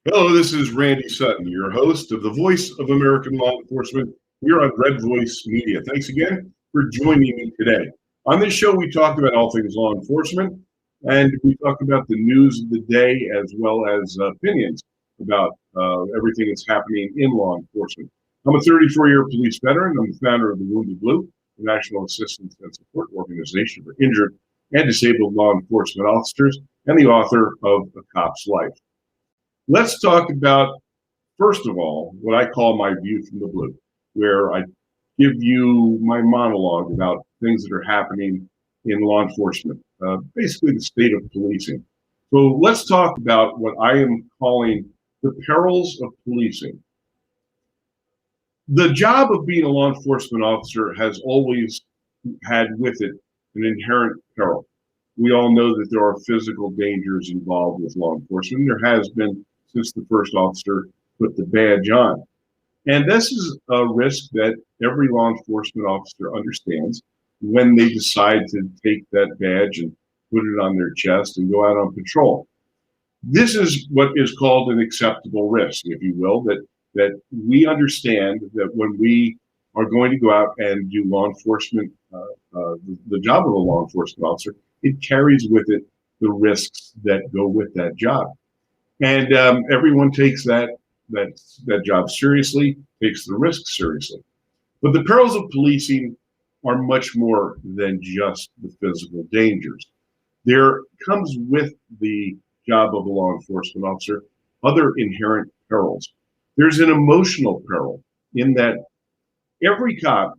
Hello, this is Randy Sutton, your host of the Voice of American Law Enforcement here on Red Voice Media. Thanks again for joining me today. On this show, we talk about all things law enforcement, and we talk about the news of the day as well as opinions about everything that's happening in law enforcement. I'm a 34-year police veteran. I'm the founder of the Wounded Blue, the National Assistance and Support Organization for injured and disabled law enforcement officers, and the author of A Cop's Life. Let's talk about, first of all, what I call my view from the blue, where I give you my monologue about things that are happening in law enforcement, basically the state of policing. So let's talk about what I am calling the perils of policing. The job of being a law enforcement officer has always had with it an inherent peril. We all know that there are physical dangers involved with law enforcement. There has been since the first officer put the badge on. And this is a risk that every law enforcement officer understands when they decide to take that badge and put it on their chest and go out on patrol. This is what is called an acceptable risk, if you will, that we understand that when we are going to go out and do law enforcement, the job of a law enforcement officer, it carries with it the risks that go with that job. And everyone takes that job seriously, takes the risk seriously. But the perils of policing are much more than just the physical dangers. There comes with the job of a law enforcement officer other inherent perils. There's an emotional peril in that every cop,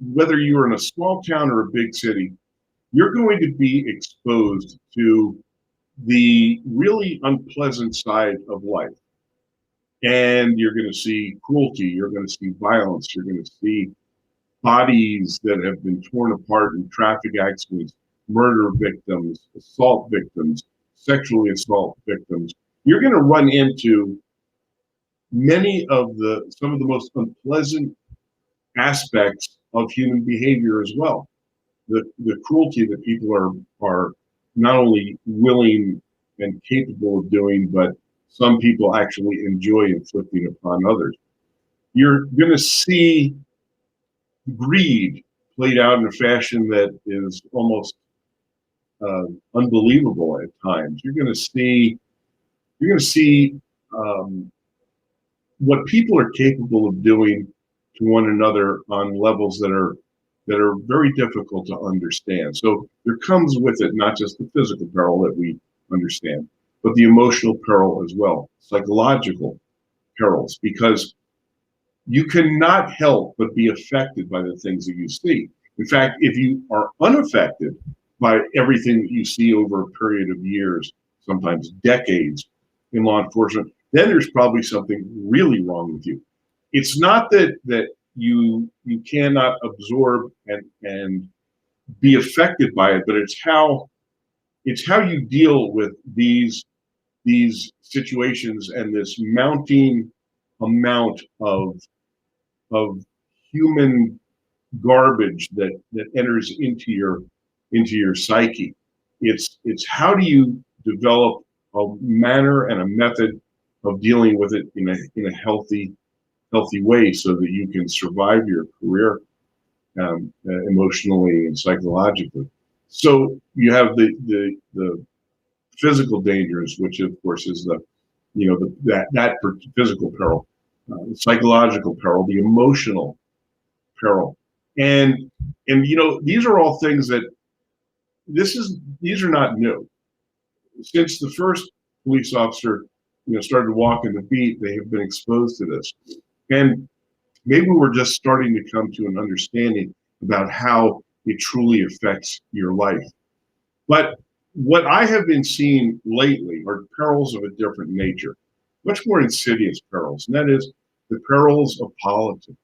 whether you're in a small town or a big city, you're going to be exposed to the really unpleasant side of life. And you're going to see cruelty, you're going to see violence, you're going to see bodies that have been torn apart in traffic accidents, murder victims, assault victims, sexually assault victims. You're going to run into some of the most unpleasant aspects of human behavior as well. The cruelty that people are not only willing and capable of doing, but some people actually enjoy inflicting upon others. You're going to see greed played out in a fashion that is almost unbelievable at times. You're going to see what people are capable of doing to one another on levels that are very difficult to understand. So there comes with it not just the physical peril that we understand, but the emotional peril as well, psychological perils, because you cannot help but be affected by the things that you see. In fact, if you are unaffected by everything that you see over a period of years, sometimes decades in law enforcement, then there's probably something really wrong with you. It's not that you cannot absorb and be affected by it, but it's how you deal with these situations and this mounting amount of human garbage that enters into your psyche. It's how do you develop a manner and a method of dealing with it in a healthy way so that you can survive your career emotionally and psychologically. So you have the physical dangers, which of course is that physical peril, the psychological peril, the emotional peril, and these are all things that these are not new. Since the first police officer started walking the beat, they have been exposed to this. And maybe we're just starting to come to an understanding about how it truly affects your life. But what I have been seeing lately are perils of a different nature, much more insidious perils, and that is the perils of politics.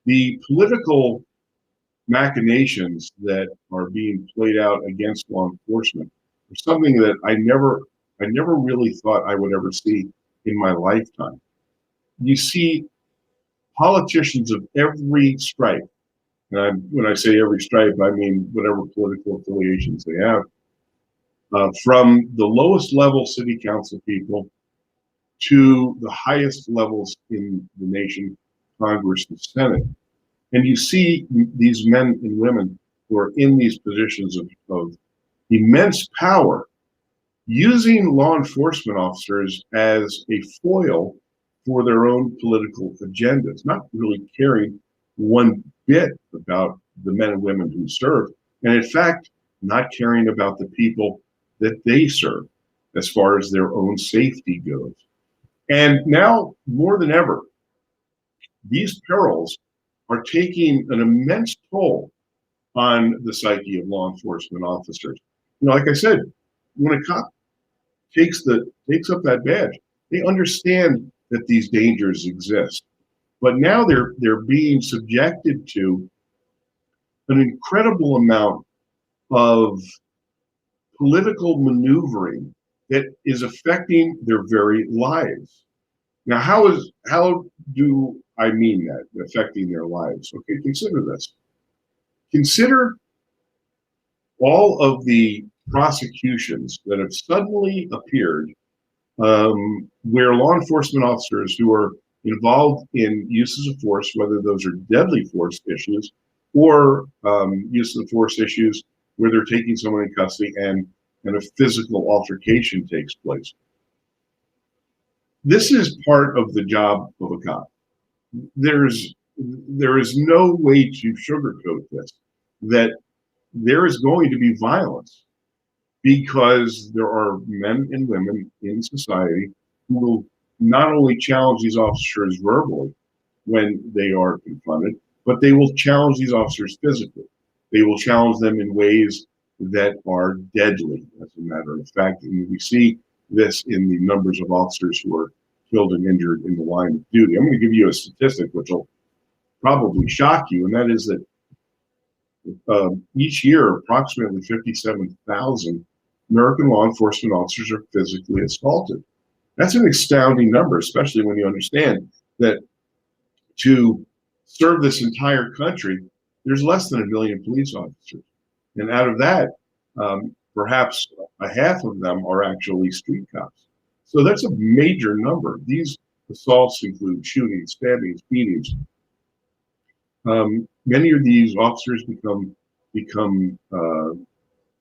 The political machinations that are being played out against law enforcement are something that I never really thought I would ever see in my lifetime. You see politicians of every stripe, and when I say every stripe, I mean whatever political affiliations they have, from the lowest level city council people to the highest levels in the nation, Congress and Senate. And you see these men and women who are in these positions of immense power using law enforcement officers as a foil for their own political agendas, not really caring one bit about the men and women who serve, and in fact, not caring about the people that they serve as far as their own safety goes. And now, more than ever, these perils are taking an immense toll on the psyche of law enforcement officers. You know, like I said, when a cop takes up that badge, they understand that these dangers exist. But now they're being subjected to an incredible amount of political maneuvering that is affecting their very lives. Now, how do I mean that, affecting their lives? Okay, consider this. Consider all of the prosecutions that have suddenly appeared where law enforcement officers who are involved in uses of force, whether those are deadly force issues or use of force issues where they're taking someone in custody and a physical altercation takes place. This is part of the job of a cop. There is no way to sugarcoat this, that there is going to be violence because there are men and women in society who will not only challenge these officers verbally when they are confronted, but they will challenge these officers physically. They will challenge them in ways that are deadly, as a matter of fact. And we see this in the numbers of officers who are killed and injured in the line of duty. I'm going to give you a statistic which will probably shock you, and that is that each year, approximately 57,000 American law enforcement officers are physically assaulted. That's an astounding number, especially when you understand that to serve this entire country, there's less than 1 million police officers. And out of that, perhaps a half of them are actually street cops. So that's a major number. These assaults include shootings, stabbings, beatings. Many of these officers become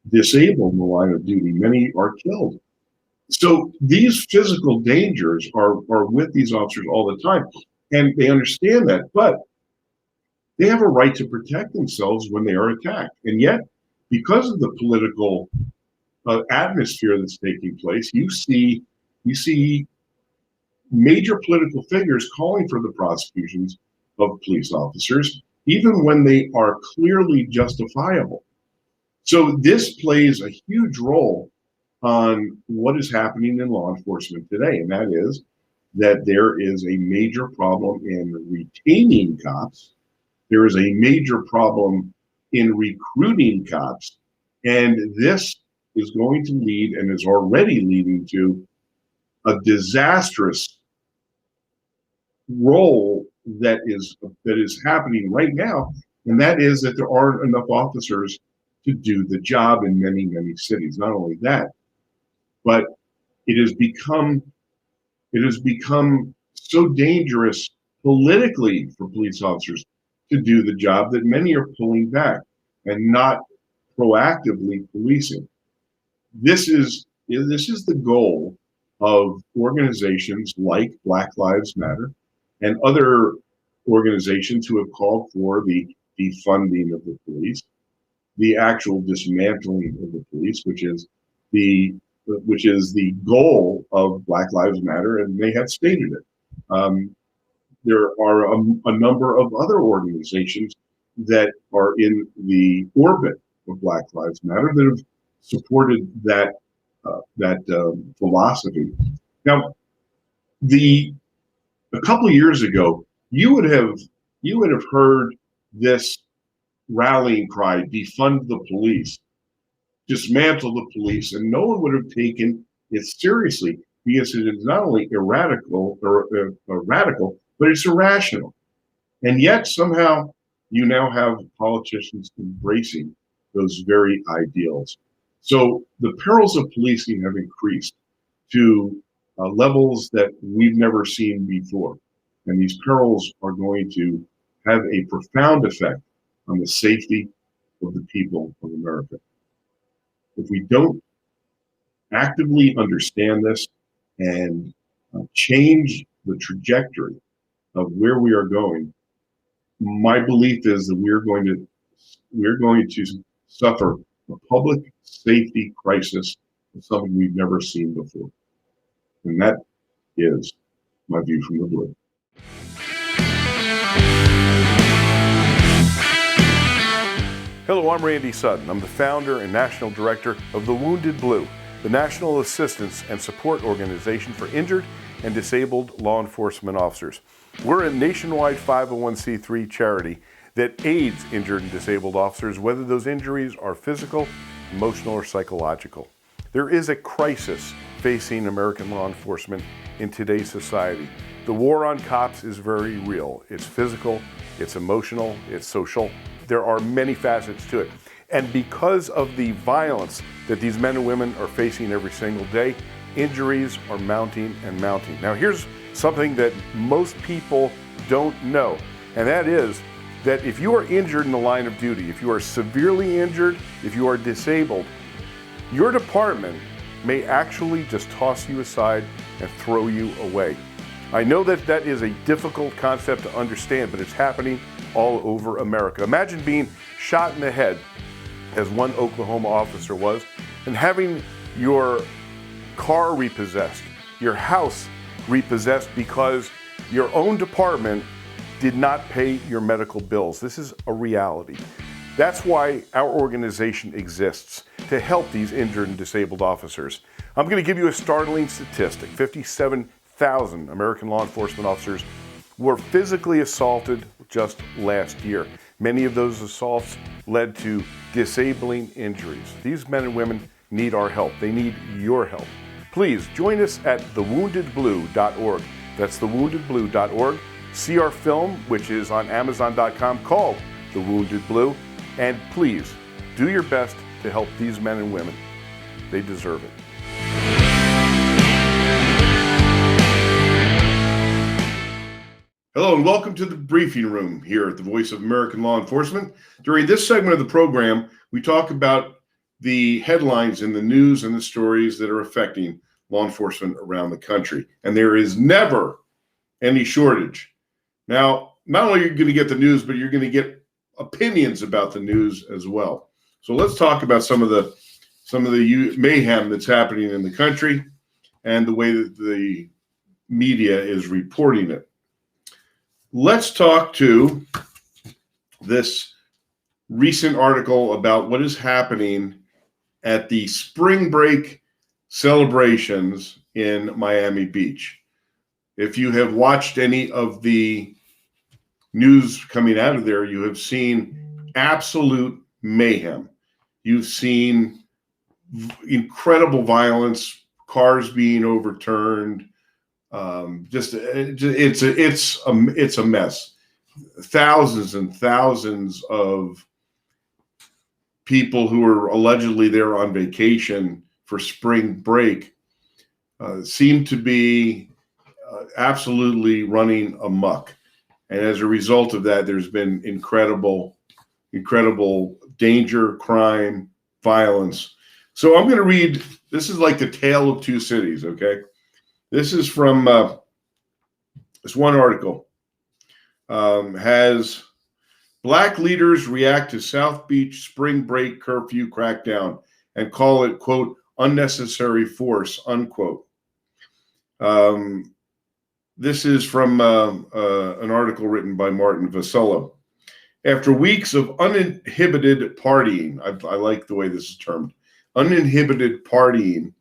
disabled in the line of duty. Many are killed. So these physical dangers are with these officers all the time, and they understand that, but they have a right to protect themselves when they are attacked. And yet, because of the political atmosphere that's taking place, you see major political figures calling for the prosecutions of police officers, even when they are clearly justifiable. So this plays a huge role on what is happening in law enforcement today, and that is that there is a major problem in retaining cops. There is a major problem in recruiting cops, and this is going to lead, and is already leading to, a disastrous role that is happening right now, and that is that there aren't enough officers to do the job in many, many cities. Not only that, but it has become so dangerous politically for police officers to do the job that many are pulling back and not proactively policing. This is the goal of organizations like Black Lives Matter and other organizations who have called for the defunding of the police, the actual dismantling of the police, which is the goal of Black Lives Matter, and they have stated it. There are a number of other organizations that are in the orbit of Black Lives Matter that have supported that philosophy. Now, a couple of years ago, you would have heard this rallying cry: defund the police, dismantle the police, and no one would have taken it seriously because it is not only radical, but it's irrational. And yet somehow you now have politicians embracing those very ideals. So the perils of policing have increased to levels that we've never seen before. And these perils are going to have a profound effect on the safety of the people of America. If we don't actively understand this and change the trajectory of where we are going, my belief is that we're going to suffer a public safety crisis of something we've never seen before. And that is my view from the blue. Hello, I'm Randy Sutton. I'm the founder and national director of the Wounded Blue, the national assistance and support organization for injured and disabled law enforcement officers. We're a nationwide 501c3 charity that aids injured and disabled officers, whether those injuries are physical, emotional, or psychological. There is a crisis facing American law enforcement in today's society. The war on cops is very real. It's physical, it's emotional, it's social. There are many facets to it. And because of the violence that these men and women are facing every single day, injuries are mounting and mounting. Now, here's something that most people don't know, and that is that if you are injured in the line of duty, if you are severely injured, if you are disabled, your department may actually just toss you aside and throw you away. I know that that is a difficult concept to understand, but it's happening all over America. Imagine being shot in the head, as one Oklahoma officer was, and having your car repossessed, your house repossessed because your own department did not pay your medical bills. This is a reality. That's why our organization exists, to help these injured and disabled officers. I'm going to give you a startling statistic. 57,000 American law enforcement officers were physically assaulted just last year. Many of those assaults led to disabling injuries. These men and women need our help. They need your help. Please join us at thewoundedblue.org. That's thewoundedblue.org. See our film, which is on Amazon.com, called The Wounded Blue. And please do your best to help these men and women. They deserve it. Hello and welcome to the briefing room here at the Voice of American Law Enforcement. During this segment of the program, we talk about the headlines in the news and the stories that are affecting law enforcement around the country. And there is never any shortage. Now, not only are you going to get the news, but you're going to get opinions about the news as well. So let's talk about some of the mayhem that's happening in the country and the way that the media is reporting it. Let's talk to this recent article about what is happening at the spring break celebrations in Miami Beach. If you have watched any of the news coming out of there, you have seen absolute mayhem. You've seen incredible violence, cars being overturned. It's a mess. Thousands and thousands of people who are allegedly there on vacation for spring break seem to be absolutely running amok. And as a result of that, there's been incredible danger, crime, violence. So I'm going to read, this is like the tale of two cities, okay? This is from this one article. Has Black leaders react to South Beach spring break curfew crackdown and call it, quote, unnecessary force, unquote. This is from an article written by Martin Vasello. After weeks of uninhibited partying, I like the way this is termed, uninhibited partying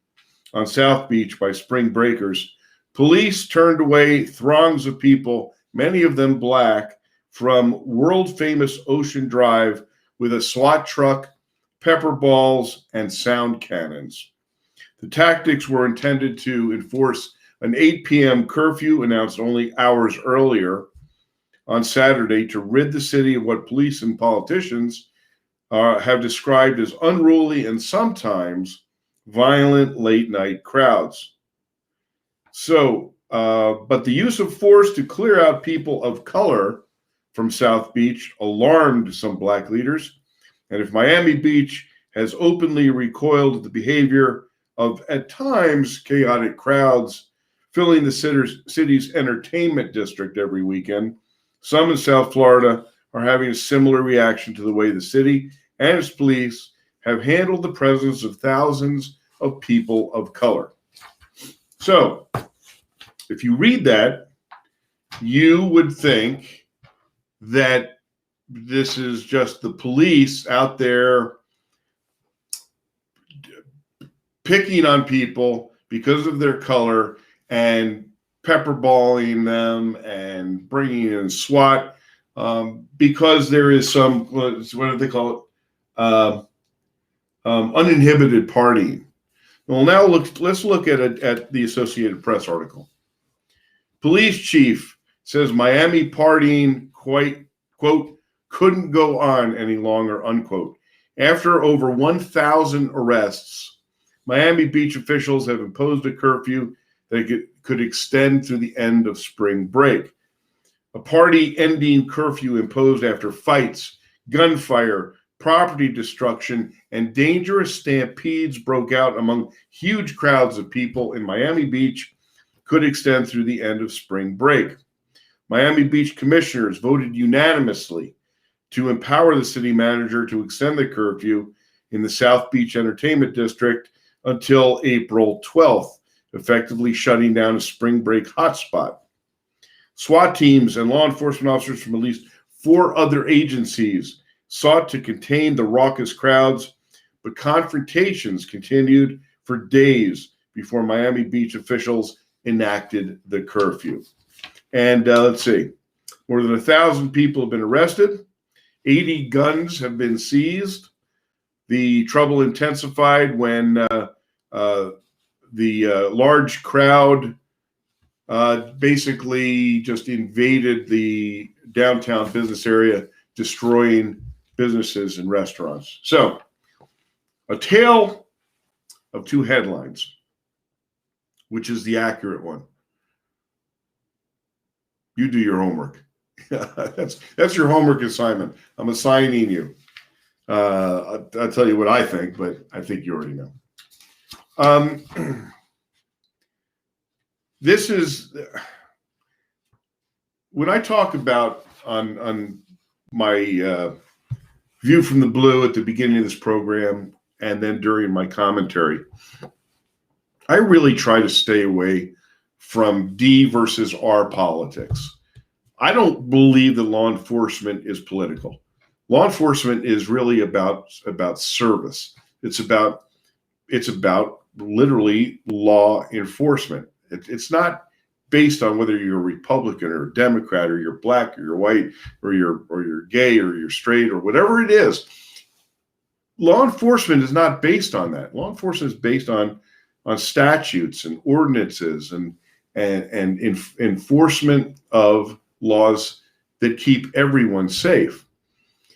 on South Beach by spring breakers, police turned away throngs of people, many of them Black, from world-famous Ocean Drive with a SWAT truck, pepper balls, and sound cannons. The tactics were intended to enforce an 8 p.m. curfew announced only hours earlier on Saturday to rid the city of what police and politicians have described as unruly and sometimes violent late-night crowds. So, but the use of force to clear out people of color from South Beach alarmed some black leaders. And if Miami Beach has openly recoiled at the behavior of, at times, chaotic crowds filling the city's entertainment district every weekend, some in South Florida are having a similar reaction to the way the city and its police have handled the presence of thousands of people of color. So, if you read that, you would think that this is just the police out there picking on people because of their color and pepperballing them and bringing in SWAT because there is some, what do they call it, uninhibited partying. Well, now let's look at the Associated Press article. Police chief says Miami partying, quote, couldn't go on any longer, unquote. After over 1,000 arrests, Miami Beach officials have imposed a curfew that could extend through the end of spring break. A party-ending curfew imposed after fights, gunfire, property destruction, and dangerous stampedes broke out among huge crowds of people in Miami Beach could extend through the end of spring break. Miami Beach commissioners voted unanimously to empower the city manager to extend the curfew in the South Beach Entertainment District until April 12th, effectively shutting down a spring break hotspot. SWAT teams and law enforcement officers from at least 4 other agencies sought to contain the raucous crowds, but confrontations continued for days before Miami Beach officials enacted the curfew. And let's see, more than 1,000 people have been arrested. 80 guns have been seized. The trouble intensified when the large crowd basically just invaded the downtown business area, destroying businesses and restaurants. So, a tale of 2 headlines, which is the accurate one. You do your homework. That's your homework assignment. I'm assigning you. I'll tell you what I think, but I think you already know. This is when I talk about on my view from the blue at the beginning of this program and then during my commentary, I really try to stay away from D versus R politics. I don't believe that law enforcement is political. Law enforcement is really about service. It's about literally law enforcement. It's not based on whether you're a Republican or a Democrat or you're black or you're white or you're gay or you're straight or whatever it is. Law enforcement is not based on that. Law enforcement is based on statutes and ordinances and enforcement of laws that keep everyone safe.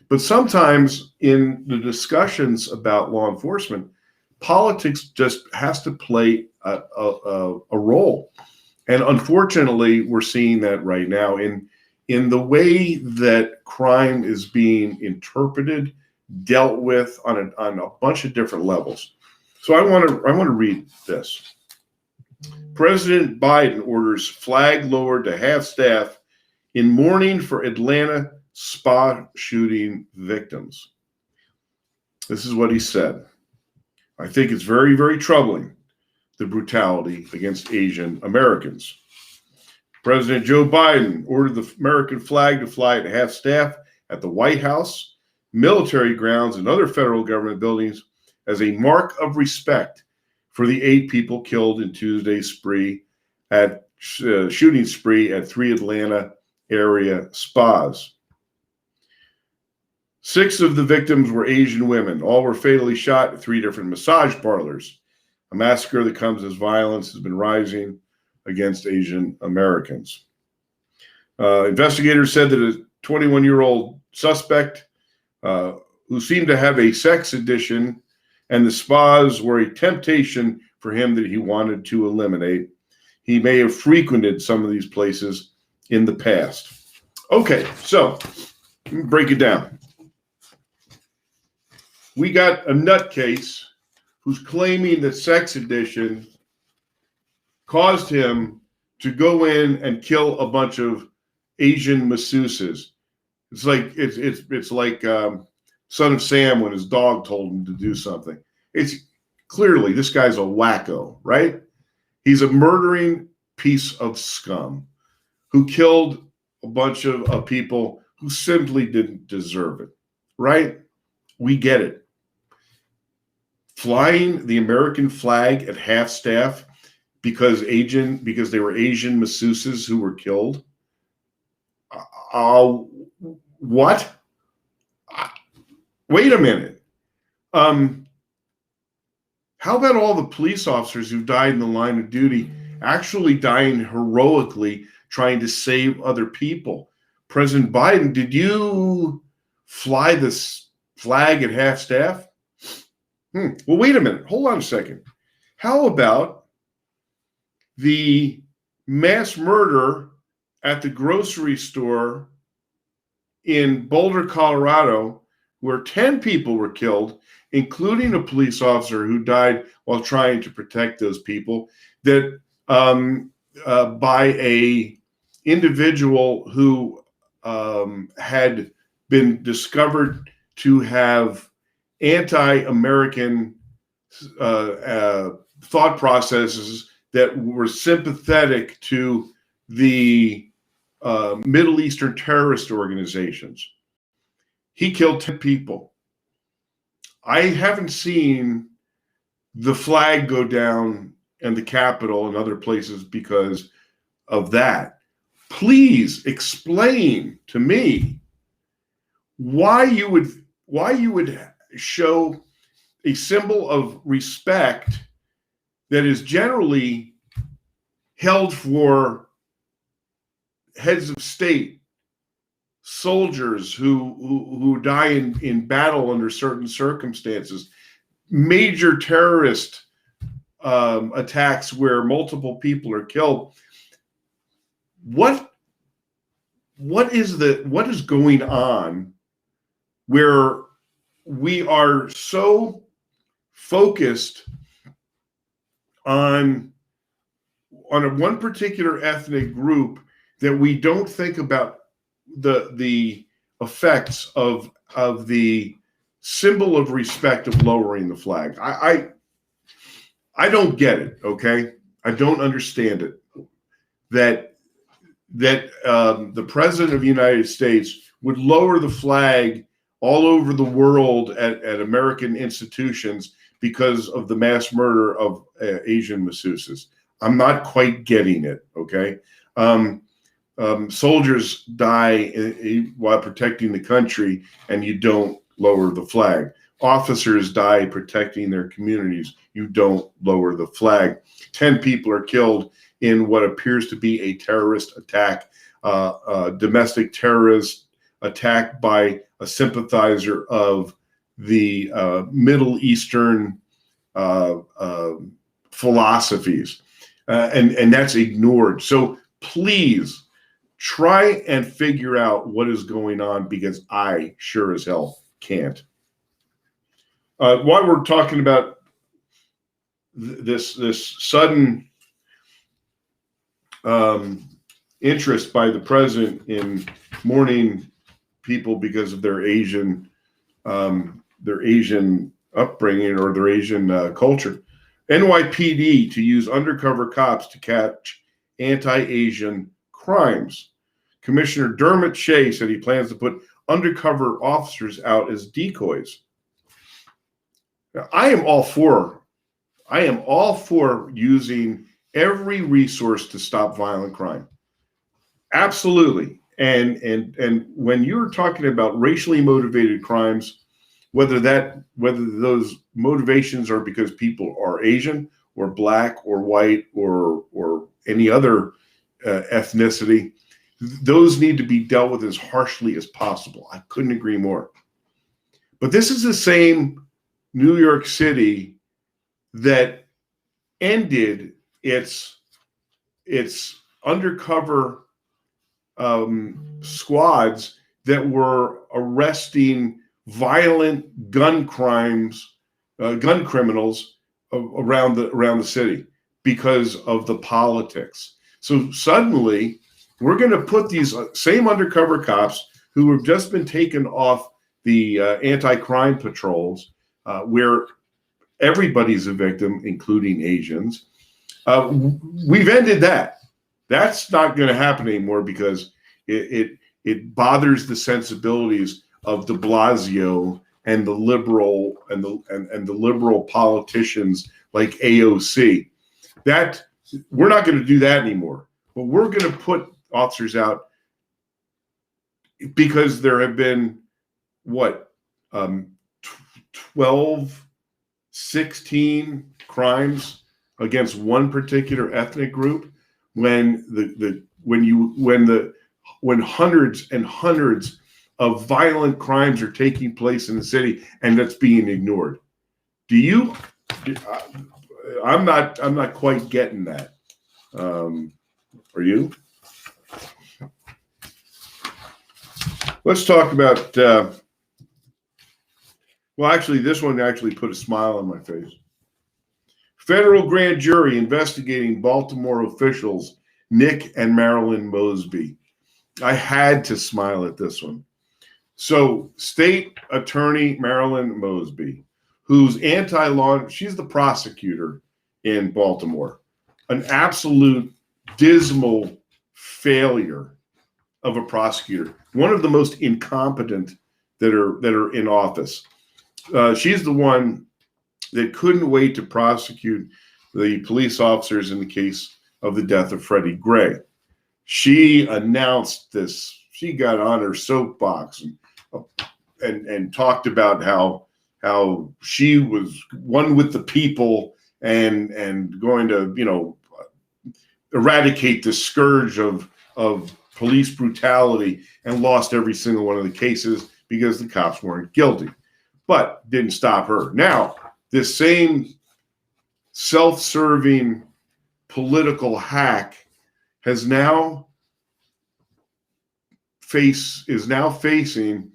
But sometimes in the discussions about law enforcement, politics just has to play a role. And unfortunately, we're seeing that right now in the way that crime is being interpreted, dealt with on a bunch of different levels. So I want to read this. President Biden orders flag lowered to half staff in mourning for Atlanta spa shooting victims. This is what he said. I think it's very, very troubling, the brutality against Asian Americans. President Joe Biden ordered the American flag to fly at half staff at the White House, military grounds, and other federal government buildings as a mark of respect for the 8 people killed in Tuesday's shooting spree at 3 Atlanta area spas. 6 of the victims were Asian women. All were fatally shot at 3 different massage parlors. A massacre that comes as violence has been rising against Asian Americans. Investigators said that a 21-year-old suspect who seemed to have a sex addiction and the spas were a temptation for him that he wanted to eliminate. he may have frequented some of these places in the past. Okay, so let me break it down. We got a nutcase who's claiming that sex addiction caused him to go in and kill a bunch of Asian masseuses. It's like Son of Sam when his dog told him to do something. It's clearly this guy's a wacko, right? He's a murdering piece of scum who killed a bunch of people who simply didn't deserve it, right? We get it. Flying the American flag at half-staff because they were Asian masseuses who were killed. What? Wait a minute. How about all the police officers who died in the line of duty actually dying heroically trying to save other people? President Biden, did you fly this flag at half-staff? Well, wait a minute. Hold on a second. How about the mass murder at the grocery store in Boulder, Colorado, where 10 people were killed, including a police officer who died while trying to protect those people, that by a individual who had been discovered to have anti-American thought processes that were sympathetic to the Middle Eastern terrorist organizations. He killed 10 people. I haven't seen the flag go down in the Capitol and other places because of that. Please explain to me why you would show a symbol of respect that is generally held for heads of state, soldiers who die in battle under certain circumstances, major terrorist attacks where multiple people are killed. What is going on where we are so focused on one particular ethnic group that we don't think about the effects of the symbol of respect of lowering the flag? I don't get it. Okay, I don't understand it. That the president of the United States would lower the flag all over the world at American institutions because of the mass murder of Asian masseuses. I'm not quite getting it, okay? Soldiers die while protecting the country, and you don't lower the flag. Officers die protecting their communities. You don't lower the flag. 10 people are killed in what appears to be a terrorist attack, domestic terrorist attack by a sympathizer of the Middle Eastern philosophies, and that's ignored. So please try and figure out what is going on, because I sure as hell can't. While we're talking about this sudden interest by the president in mourning people because of their Asian upbringing or their Asian culture, NYPD to use undercover cops to catch anti-Asian crimes. Commissioner Dermot Shea said he plans to put undercover officers out as decoys. Now, I am all for using every resource to stop violent crime. Absolutely. And when you're talking about racially motivated crimes, whether those motivations are because people are Asian or black or white or any other ethnicity, those need to be dealt with as harshly as possible. I couldn't agree more. But this is the same New York City that ended its it's undercover squads that were arresting violent gun criminals around the city because of the politics. So suddenly, we're going to put these same undercover cops who have just been taken off the anti-crime patrols, where everybody's a victim, including Asians. We've ended that. That's not going to happen anymore because it bothers the sensibilities of de Blasio and the liberal and the liberal politicians like AOC. That we're not going to do that anymore. But we're going to put officers out because there have been 12, 16 crimes against one particular ethnic group when hundreds and hundreds of violent crimes are taking place in the city and that's being ignored. I'm not quite getting that. Are you? Let's talk about, actually, this one actually put a smile on my face. Federal grand jury investigating Baltimore officials Nick and Marilyn Mosby. I had to smile at this one. So, State Attorney Marilyn Mosby, who's anti-law, she's the prosecutor in Baltimore, an absolute dismal failure of a prosecutor, one of the most incompetent that are in office. She's the one that couldn't wait to prosecute the police officers in the case of the death of Freddie Gray. She announced this. She got on her soapbox and talked about how she was one with the people and going to eradicate the scourge of police brutality, and lost every single one of the cases because the cops weren't guilty. But didn't stop her. Now, this same self-serving political hack is now facing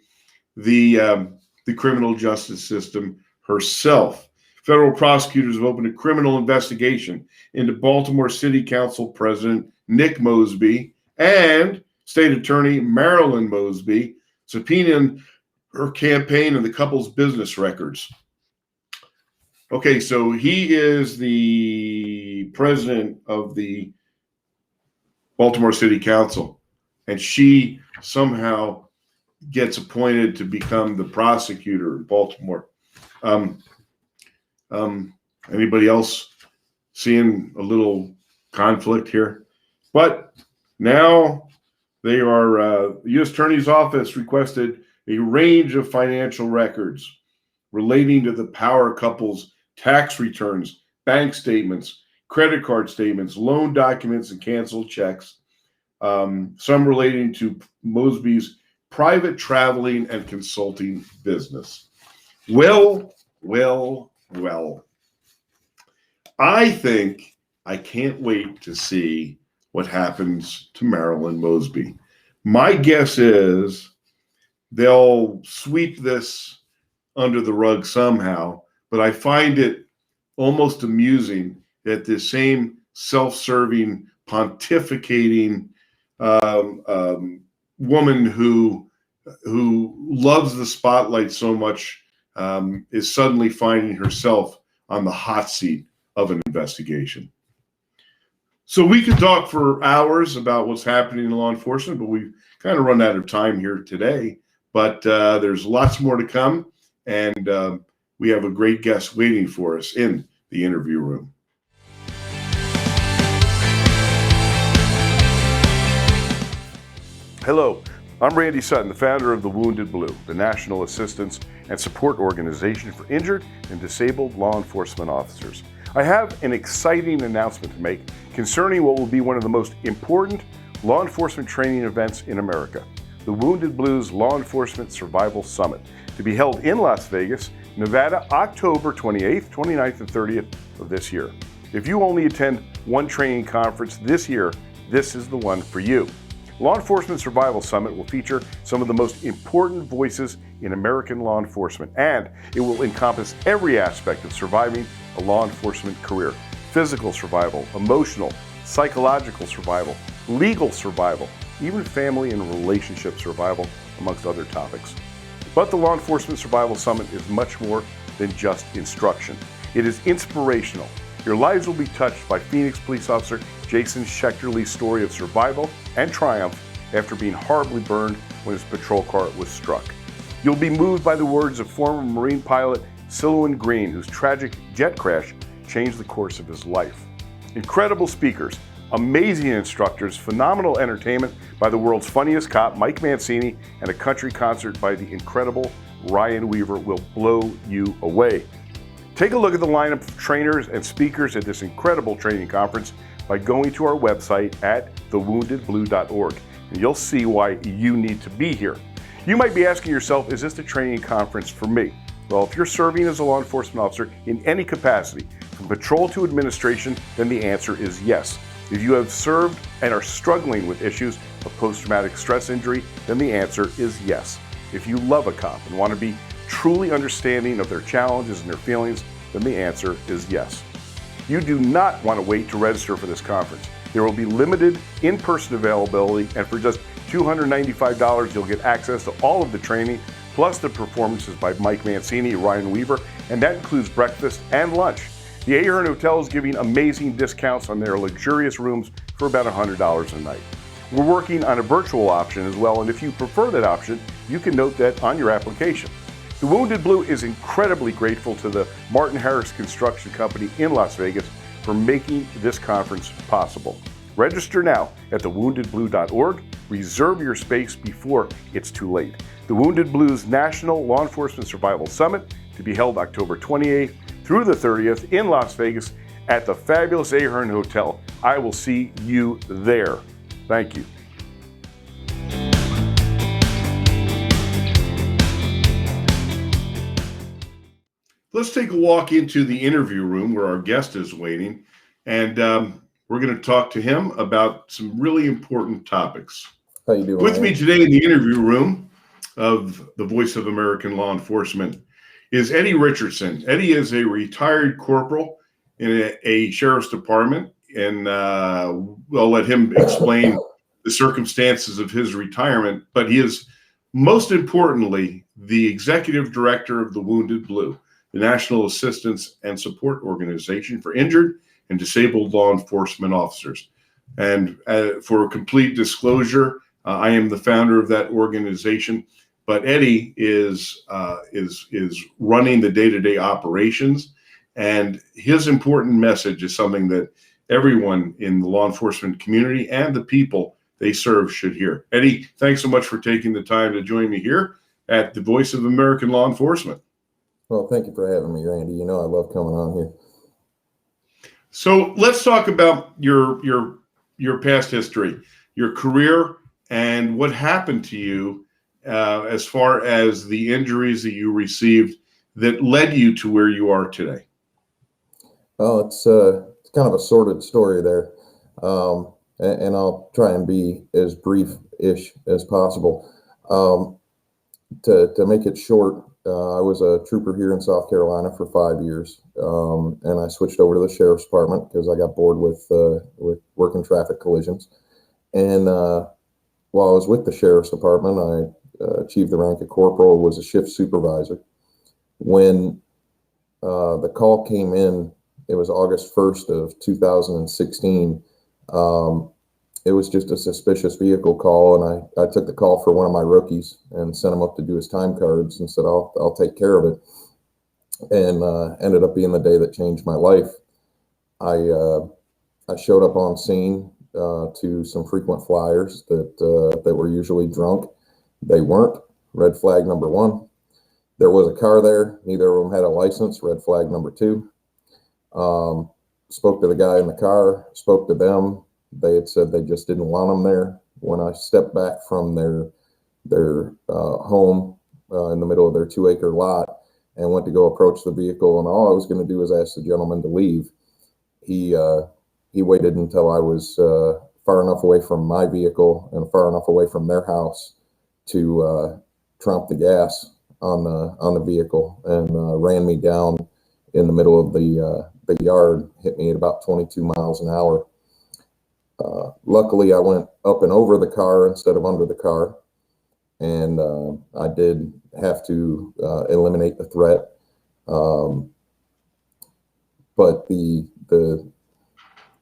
the criminal justice system herself. Federal prosecutors have opened a criminal investigation into Baltimore City Council President Nick Mosby and State Attorney Marilyn Mosby, subpoenaing her campaign and the couple's business records. Okay, so he is the president of the Baltimore City Council, and she somehow gets appointed to become the prosecutor in Baltimore. Anybody else seeing a little conflict here? But now they are, the U.S. Attorney's Office requested a range of financial records relating to the power couple's tax returns, bank statements, credit card statements, loan documents, and canceled checks, some relating to Mosby's private traveling and consulting business. Well. I think I can't wait to see what happens to Marilyn Mosby. My guess is they'll sweep this under the rug somehow, but I find it almost amusing that this same self-serving, pontificating woman who loves the spotlight so much is suddenly finding herself on the hot seat of an investigation. So we could talk for hours about what's happening in law enforcement, but we've kind of run out of time here today. But there's lots more to come, and we have a great guest waiting for us in the interview room. Hello, I'm Randy Sutton, the founder of the Wounded Blue, the national assistance and support organization for injured and disabled law enforcement officers. I have an exciting announcement to make concerning what will be one of the most important law enforcement training events in America, the Wounded Blues Law Enforcement Survival Summit, to be held in Las Vegas, Nevada, October 28th, 29th, and 30th of this year. If you only attend one training conference this year, this is the one for you. Law Enforcement Survival Summit will feature some of the most important voices in American law enforcement, and it will encompass every aspect of surviving a law enforcement career: physical survival, emotional, psychological survival, legal survival, even family and relationship survival, amongst other topics. But the Law Enforcement Survival Summit is much more than just instruction. It is inspirational. Your lives will be touched by Phoenix police officer Jason Schechterle's story of survival and triumph after being horribly burned when his patrol car was struck. You'll be moved by the words of former Marine pilot Silouan Green, whose tragic jet crash changed the course of his life. Incredible speakers, amazing instructors, phenomenal entertainment by the world's funniest cop, Mike Mancini, and a country concert by the incredible Ryan Weaver will blow you away. Take a look at the lineup of trainers and speakers at this incredible training conference by going to our website at thewoundedblue.org, and you'll see why you need to be here. You might be asking yourself, is this the training conference for me? Well, if you're serving as a law enforcement officer in any capacity, from patrol to administration, then the answer is yes. If you have served and are struggling with issues of post-traumatic stress injury, then the answer is yes. If you love a cop and want to be truly understanding of their challenges and their feelings, then the answer is yes. You do not want to wait to register for this conference. There will be limited in-person availability, and for just $295, you'll get access to all of the training, plus the performances by Mike Mancini and Ryan Weaver, and that includes breakfast and lunch. The Ahern Hotel is giving amazing discounts on their luxurious rooms for about $100 a night. We're working on a virtual option as well, and if you prefer that option, you can note that on your application. The Wounded Blue is incredibly grateful to the Martin Harris Construction Company in Las Vegas for making this conference possible. Register now at thewoundedblue.org. Reserve your space before it's too late. The Wounded Blue's National Law Enforcement Survival Summit, to be held October 28th through the 30th in Las Vegas at the fabulous Ahern Hotel. I will see you there. Thank you. Let's take a walk into the interview room where our guest is waiting, and we're going to talk to him about some really important topics. How you doing? With me today in the interview room of the Voice of American Law Enforcement is Eddie Richardson. Eddie is a retired corporal in a sheriff's department, and I'll let him explain the circumstances of his retirement, but he is most importantly the executive director of the Wounded Blue, the National Assistance and Support Organization for Injured and Disabled Law Enforcement Officers. And for complete disclosure, I am the founder of that organization, but Eddie is running the day-to-day operations, and his important message is something that everyone in the law enforcement community and the people they serve should hear. Eddie, thanks so much for taking the time to join me here at the Voice of American Law Enforcement. Well, thank you for having me, Randy. You know I love coming on here. So let's talk about your past history, your career, and what happened to you as far as the injuries that you received that led you to where you are today. Oh, it's kind of a sordid story there, and I'll try and be as brief-ish as possible. To make it short, I was a trooper here in South Carolina for 5 years, and I switched over to the sheriff's department because I got bored with working traffic collisions. And while I was with the sheriff's department, I achieved the rank of corporal, was a shift supervisor. When the call came in, it was August 1st of 2016. It was just a suspicious vehicle call, and I took the call for one of my rookies and sent him up to do his time cards and said, I'll take care of it. And ended up being the day that changed my life. I showed up on scene to some frequent flyers that were usually drunk. They weren't. Red flag number one. There was a car there. Neither of them had a license. Red flag number two. Spoke to the guy in the car, spoke to them. They had said they just didn't want them there. When I stepped back from their home in the middle of their 2-acre lot and went to go approach the vehicle, and all I was going to do was ask the gentleman to leave, he he waited until I was far enough away from my vehicle and far enough away from their house to tromp the gas on the vehicle, and ran me down in the middle of the yard, hit me at about 22 miles an hour. Luckily, I went up and over the car instead of under the car, and I did have to eliminate the threat. But the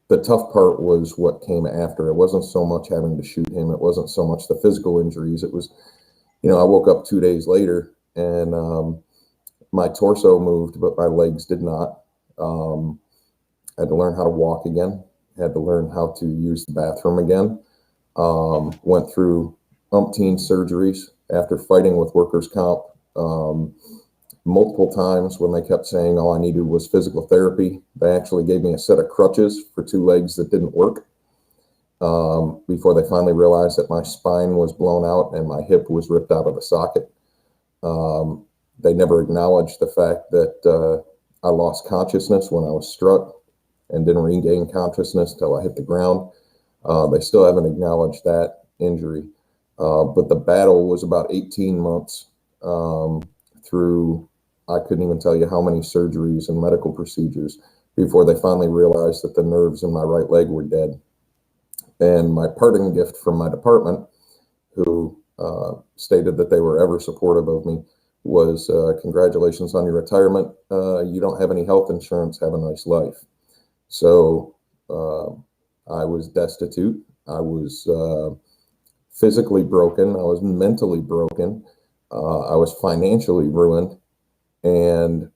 tough part was what came after. It wasn't so much having to shoot him. It wasn't so much the physical injuries. It was, I woke up 2 days later and my torso moved, but my legs did not. I had to learn how to walk again. Had to learn how to use the bathroom again. Went through umpteen surgeries after fighting with workers' comp multiple times when they kept saying all I needed was physical therapy. They actually gave me a set of crutches for 2 legs that didn't work before they finally realized that my spine was blown out and my hip was ripped out of the socket. They never acknowledged the fact that I lost consciousness when I was struck and didn't regain consciousness until I hit the ground. They still haven't acknowledged that injury. But the battle was about 18 months through, I couldn't even tell you how many surgeries and medical procedures before they finally realized that the nerves in my right leg were dead. And my parting gift from my department, who stated that they were ever supportive of me, was congratulations on your retirement. You don't have any health insurance. Have a nice life. So I was destitute. I was physically broken. I was mentally broken. I was financially ruined. And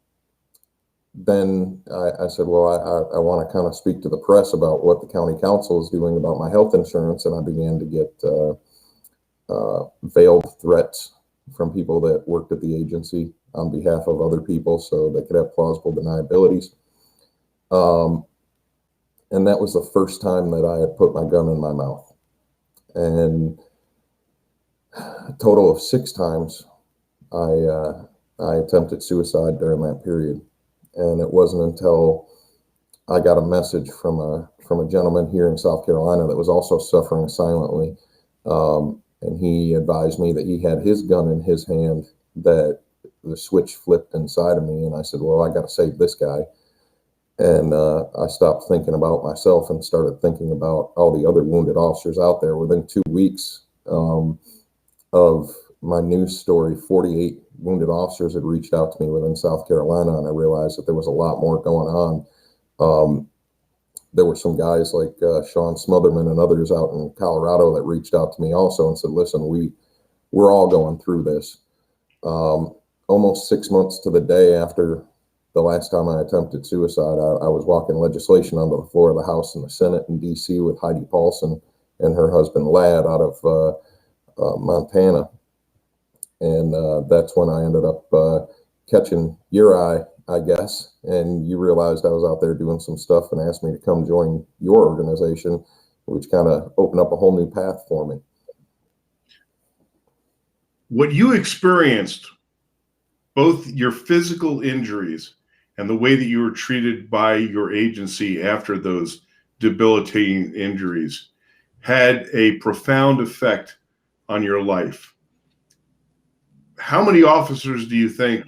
then I said, well, I want to kind of speak to the press about what the county council is doing about my health insurance. And I began to get veiled threats from people that worked at the agency on behalf of other people so they could have plausible deniabilities. And that was the first time that I had put my gun in my mouth. And a total of 6 times I attempted suicide during that period. And it wasn't until I got a message from a gentleman here in South Carolina that was also suffering silently. And he advised me that he had his gun in his hand, that the switch flipped inside of me. And I said, well, I got to save this guy. And I stopped thinking about myself and started thinking about all the other wounded officers out there. Within 2 weeks of my news story, 48 wounded officers had reached out to me within South Carolina, and I realized that there was a lot more going on. There were some guys like Sean Smotherman and others out in Colorado that reached out to me also and said, listen, we're all going through this. Almost 6 months to the day after the last time I attempted suicide, I was walking legislation onto the floor of the House and the Senate in D.C. with Heidi Paulson and her husband Ladd out of Montana. And that's when I ended up catching your eye, I guess, and you realized I was out there doing some stuff and asked me to come join your organization, which kind of opened up a whole new path for me. What you experienced, both your physical injuries and the way that you were treated by your agency after those debilitating injuries, had a profound effect on your life. How many officers do you think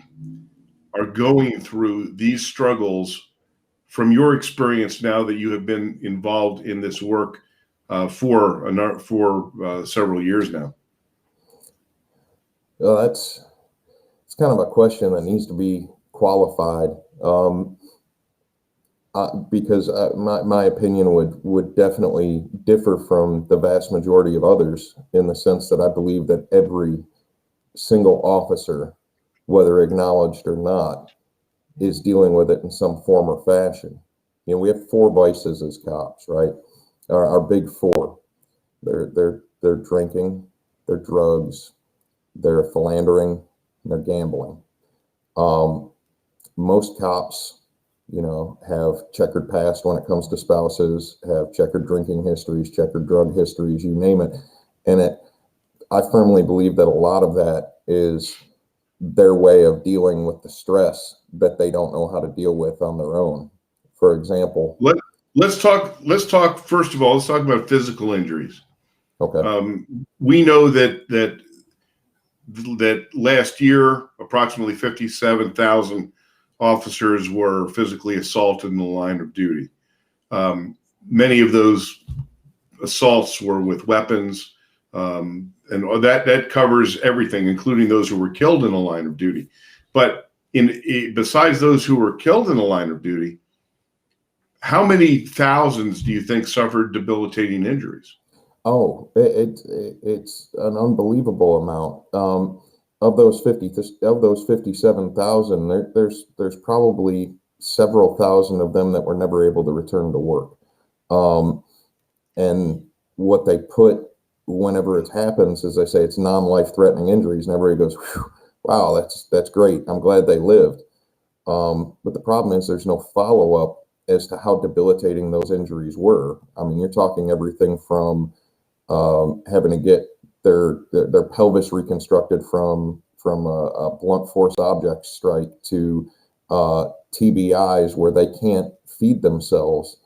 are going through these struggles from your experience now that you have been involved in this work for several years now? Well, it's kind of a question that needs to be qualified, because my opinion would definitely differ from the vast majority of others, in the sense that I believe that every single officer, whether acknowledged or not, is dealing with it in some form or fashion. We have 4 vices as cops, right? Our big 4. They're drinking, they're drugs, they're philandering, and they're gambling. Most cops, have checkered past when it comes to spouses, have checkered drinking histories, checkered drug histories, you name it. And I firmly believe that a lot of that is their way of dealing with the stress that they don't know how to deal with on their own. For example, let's talk. First of all, let's talk about physical injuries. Okay. We know that last year, approximately 57,000 officers were physically assaulted in the line of duty. Many of those assaults were with weapons, and that covers everything, including those who were killed in the line of duty. But besides those who were killed in the line of duty, how many thousands do you think suffered debilitating injuries? Oh, it's an unbelievable amount. Of those 57,000, there's probably several thousand of them that were never able to return to work. And what they put whenever it happens is they say it's non-life threatening injuries, and everybody goes, "Whew, wow, that's great. I'm glad they lived." But the problem is there's no follow-up as to how debilitating those injuries were. I mean, you're talking everything from having to get their pelvis reconstructed from a blunt force object strike to TBIs where they can't feed themselves.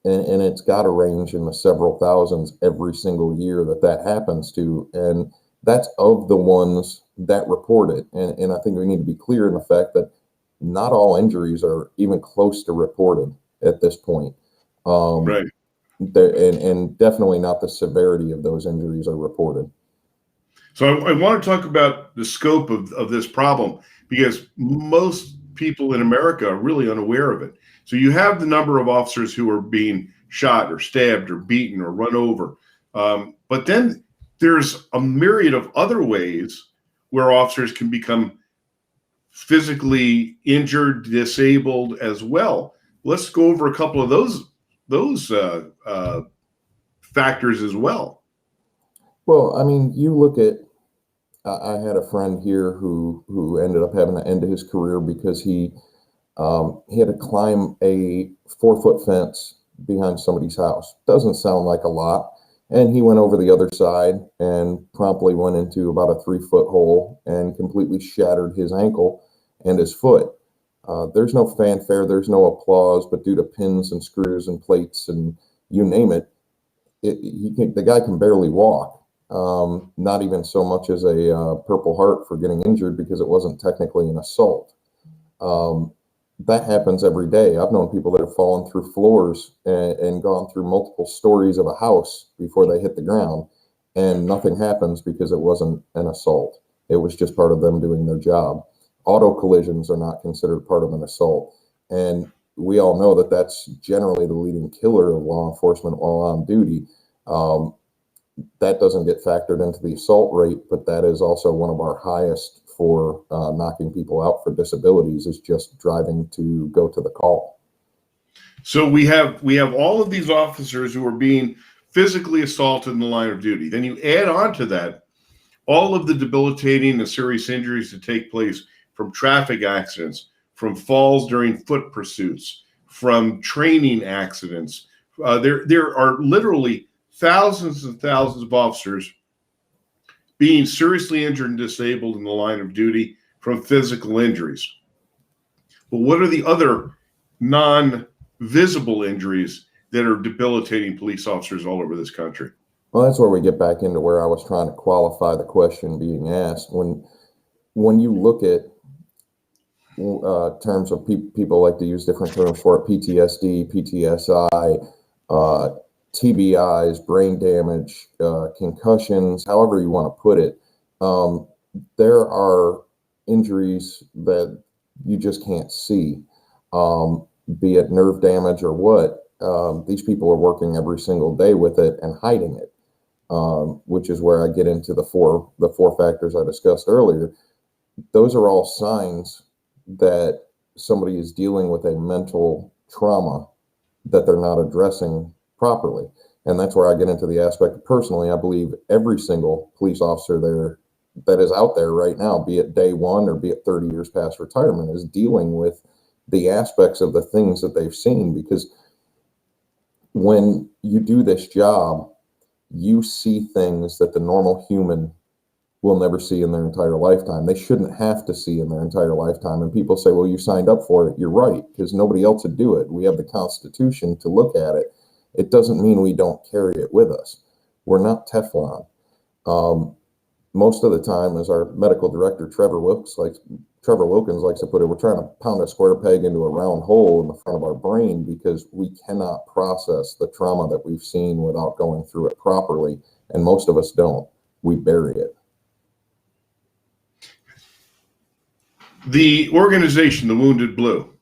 And it's got to range in the several thousands every single year that happens to. And that's of the ones that report it. And I think we need to be clear in the fact that not all injuries are even close to reported at this point. Right. And definitely not the severity of those injuries are reported. So I want to talk about the scope of this problem, because most people in America are really unaware of it. So you have the number of officers who are being shot or stabbed or beaten or run over. But then there's a myriad of other ways where officers can become physically injured, disabled as well. Let's go over a couple of those factors as well. Well, I mean, you look at, I had a friend here who ended up having to end his career because he had to climb a 4-foot fence behind somebody's house. Doesn't sound like a lot. And he went over the other side and promptly went into about a 3-foot hole and completely shattered his ankle and his foot. There's no fanfare, there's no applause, but due to pins and screws and plates and you name it, the guy can barely walk. Not even so much as a Purple Heart for getting injured because it wasn't technically an assault. That happens every day. I've known people that have fallen through floors and gone through multiple stories of a house before they hit the ground, and nothing happens because it wasn't an assault. It was just part of them doing their job. Auto collisions are not considered part of an assault. And we all know that that's generally the leading killer of law enforcement while on duty. That doesn't get factored into the assault rate, but that is also one of our highest for knocking people out for disabilities, is just driving to go to the call. So we have all of these officers who are being physically assaulted in the line of duty. Then you add on to that all of the debilitating and serious injuries that take place from traffic accidents, from falls during foot pursuits, from training accidents. There are literally thousands and thousands of officers being seriously injured and disabled in the line of duty from physical injuries. But what are the other non-visible injuries that are debilitating police officers all over this country? Well, that's where we get back into where I was trying to qualify the question being asked. When you look at terms of people like to use different terms for it, PTSD, PTSI, TBIs, brain damage, concussions, however you want to put it, there are injuries that you just can't see, be it nerve damage or what. These people are working every single day with it and hiding it, which is where I get into the four factors I discussed earlier. Those are all signs that somebody is dealing with a mental trauma that they're not addressing properly. And that's where I get into the aspect. Personally, I believe every single police officer there that is out there right now, be it day one or be it 30 years past retirement, is dealing with the aspects of the things that they've seen. Because when you do this job, you see things that the normal human will never see in their entire lifetime. They shouldn't have to see in their entire lifetime. And people say, well, you signed up for it. You're right, because nobody else would do it. We have the Constitution to look at it. It doesn't mean we don't carry it with us. We're not Teflon. Most of the time, as our medical director, Trevor Wilkins likes to put it, we're trying to pound a square peg into a round hole in the front of our brain, because we cannot process the trauma that we've seen without going through it properly. And most of us don't. We bury it. The organization, the Wounded Blue,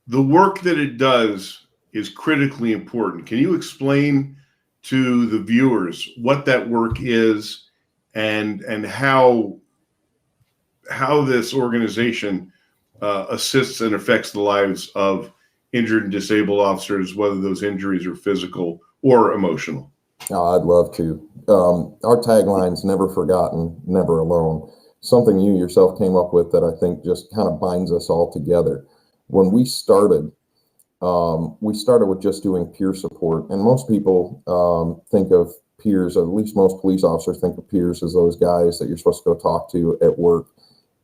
the work that it does is critically important. Can you explain to the viewers what that work is, and how this organization assists and affects the lives of injured and disabled officers, whether those injuries are physical or emotional? I'd love to. Our tagline's never forgotten, never alone. Something you yourself came up with that I think just kind of binds us all together. When we started with just doing peer support, and most people think of peers, or at least most police officers think of peers as those guys that you're supposed to go talk to at work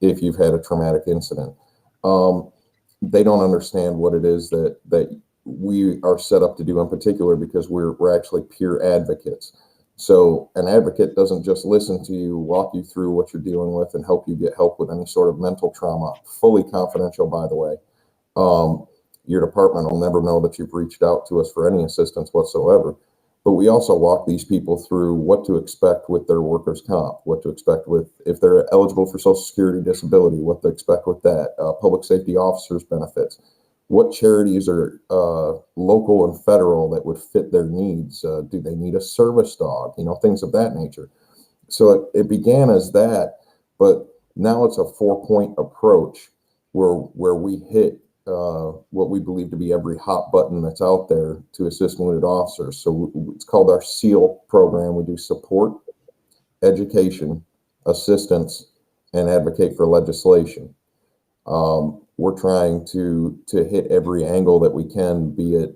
if you've had a traumatic incident. They don't understand what it is that we are set up to do in particular, because we're actually peer advocates. So an advocate doesn't just listen to you, walk you through what you're dealing with, and help you get help with any sort of mental trauma. Fully confidential, by the way. Your department will never know that you've reached out to us for any assistance whatsoever. But we also walk these people through what to expect with their workers' comp, what to expect with, if they're eligible for Social Security disability, what to expect with that, public safety officers benefits, what charities are local and federal that would fit their needs. Do they need a service dog? Things of that nature. So it began as that, but now it's a 4-point approach where we hit what we believe to be every hot button that's out there to assist wounded officers. So it's called our SEAL program. We do support, education, assistance, and advocate for legislation. We're trying to hit every angle that we can, be it,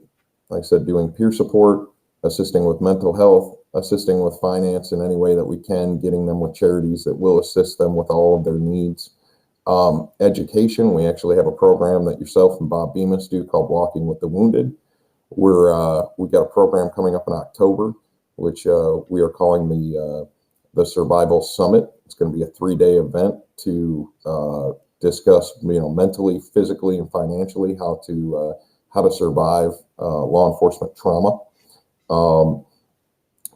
like I said, doing peer support, assisting with mental health, assisting with finance in any way that we can, getting them with charities that will assist them with all of their needs. Education, we actually have a program that yourself and Bob Bemis do called Walking with the Wounded. We've got a program coming up in October, which we are calling the Survival Summit. It's going to be a 3-day event to discuss, mentally, physically, and financially how to survive law enforcement trauma.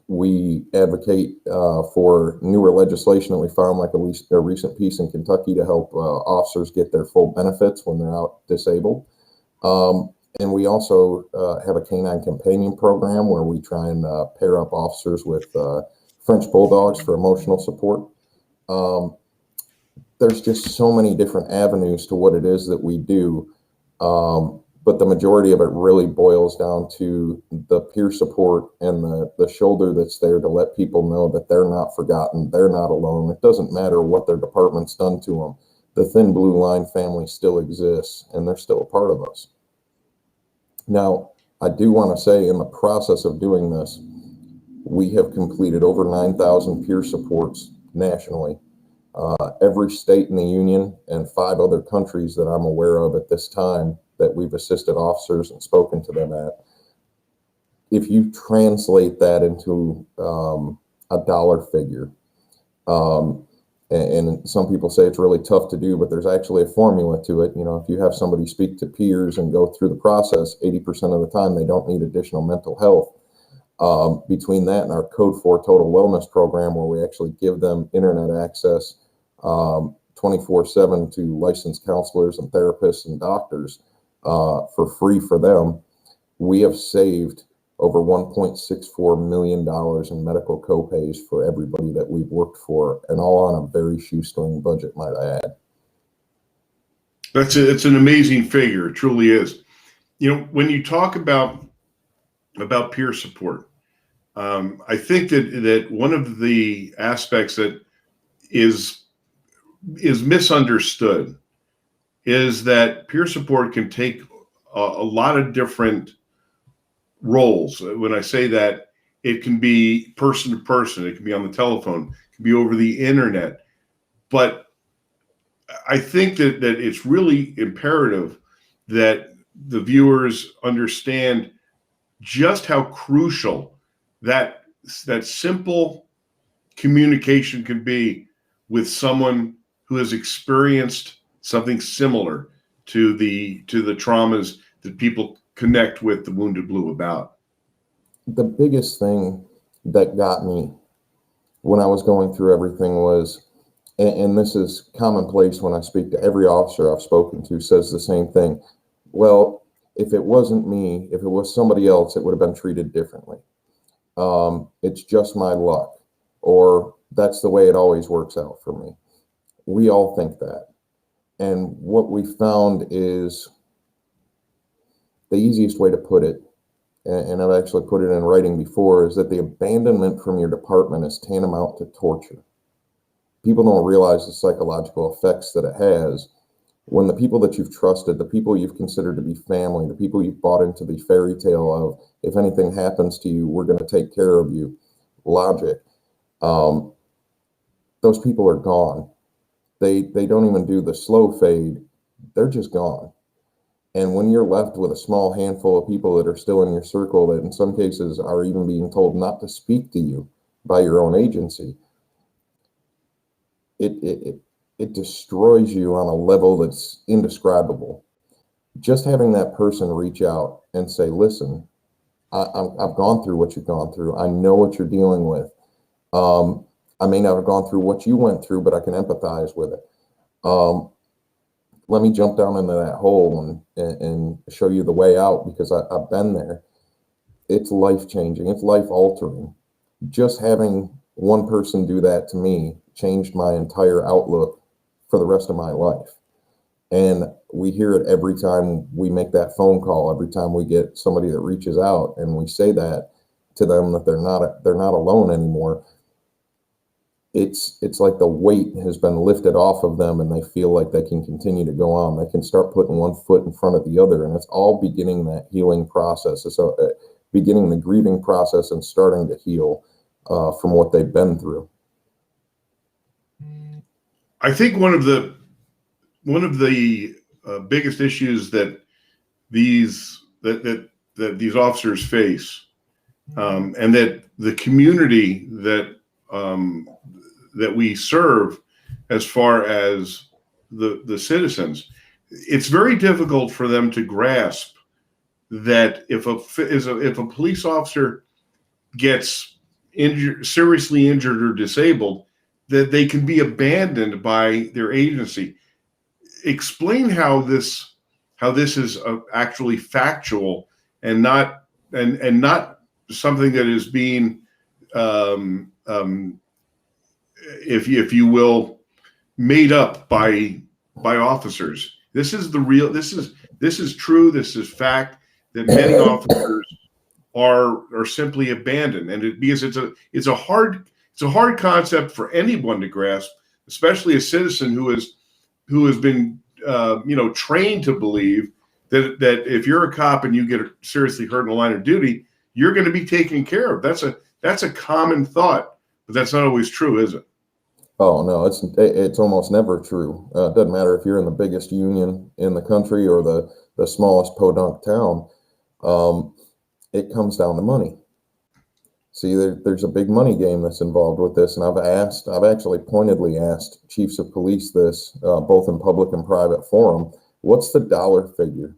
We advocate for newer legislation that we found, like a recent piece in Kentucky, to help officers get their full benefits when they're out disabled. And we also have a canine companion program where we try and pair up officers with French bulldogs for emotional support. There's just so many different avenues to what it is that we do. But the majority of it really boils down to the peer support and the shoulder that's there to let people know that they're not forgotten, they're not alone. It doesn't matter what their department's done to them. The Thin Blue Line family still exists, and they're still a part of us. Now, I do want to say, in the process of doing this, we have completed over 9,000 peer supports nationally. Every state in the union and 5 other countries that I'm aware of at this time that we've assisted officers and spoken to them at. If you translate that into a dollar figure, and some people say it's really tough to do, but there's actually a formula to it. If you have somebody speak to peers and go through the process, 80% of the time they don't need additional mental health. Between that and our Code 4 Total Wellness program, where we actually give them internet access 24/7 to licensed counselors and therapists and doctors for free for them, we have saved over $1.64 million in medical copays for everybody that we've worked for, and all on a very shoestring budget, might I add. It's an amazing figure. It truly is. When you talk about peer support, I think that one of the aspects that is misunderstood is that peer support can take a lot of different roles. When I say that, It can be person to person. It can be on the telephone. It can be over the internet. But I think that it's really imperative that the viewers understand just how crucial that simple communication can be with someone who has experienced something similar to the traumas that people connect with the Wounded Blue about. The biggest thing that got me when I was going through everything was, and this is commonplace when I speak to every officer I've spoken to, says the same thing. Well, if it wasn't me, if it was somebody else, it would have been treated differently. It's just my luck, or that's the way it always works out for me. We all think that. And what we found is the easiest way to put it, and I've actually put it in writing before, is that the abandonment from your department is tantamount to torture. People don't realize the psychological effects that it has when the people that you've trusted, the people you've considered to be family, the people you've bought into the fairy tale of, if anything happens to you, we're going to take care of you, logic, those people are gone. They don't even do the slow fade. They're just gone. And when you're left with a small handful of people that are still in your circle, that in some cases are even being told not to speak to you by your own agency, it destroys you on a level that's indescribable. Just having that person reach out and say, listen, I've gone through what you've gone through. I know what you're dealing with. I may not have gone through what you went through, but I can empathize with it. Let me jump down into that hole and show you the way out, because I've been there. It's life-changing. It's life-altering. Just having one person do that to me changed my entire outlook for the rest of my life. And we hear it every time we make that phone call, every time we get somebody that reaches out and we say that to them, that they're not alone anymore. It's like the weight has been lifted off of them and they feel like they can continue to go on. They can start putting one foot in front of the other, and it's all beginning that healing process. So beginning the grieving process and starting to heal from what they've been through. I think one of the biggest issues that these officers face, and that the community that we serve, as far as the citizens, it's very difficult for them to grasp that if a police officer gets seriously injured or disabled, that they can be abandoned by their agency. Explain how this is actually factual and not something that is being, if you will, made up by officers. This is the real. This is true. This is fact, that many officers are simply abandoned, and because it's a hard concept for anyone to grasp, especially a citizen who has been trained to believe that if you're a cop and you get seriously hurt in the line of duty, you're going to be taken care of. That's a common thought, but that's not always true, is it? Oh no, it's almost never true. It doesn't matter if you're in the biggest union in the country or the smallest podunk town. It comes down to money. See, there's a big money game that's involved with this, and I've actually pointedly asked chiefs of police this, both in public and private forum. What's the dollar figure?